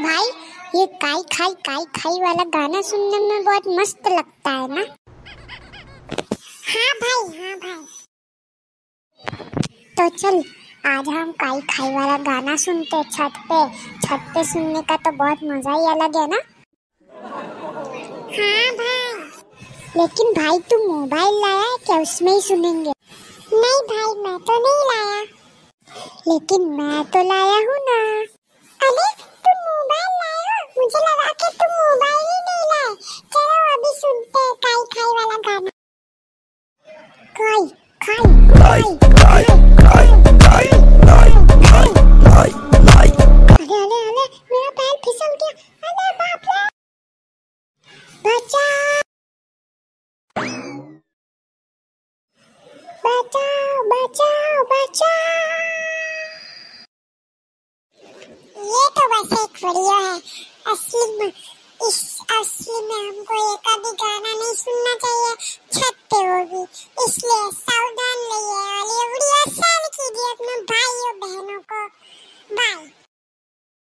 भाई ये काई खाई वाला गाना सुनने में बहुत मस्त लगता है ना। हाँ भाई। तो चल आज हम काई खाई वाला गाना सुनते छत पे सुनने का तो बहुत मजा ही अलग है ना। हाँ भाई। लेकिन भाई तू मोबाइल लाया है क्या, उसमें ही सुनेंगे? नहीं भाई मैं तो नहीं लाया। लेकिन मैं तो लाया हूँ ना। अरे तुम मोबाइल लाए हो, मुझे लगा कि तुम मोबाइल ही नहीं लाए। चलो अभी सुनते हैं काई खाई वाला गाना। काई खाई अरे मेरा पैर फिसल गया। अरे बाप रे, बचाओ बचाओ। ये तो बस एक वीडियो है। असली में हमको ये कभी गाना नहीं सुनना चाहिए, छत पे वो भी इसलिए।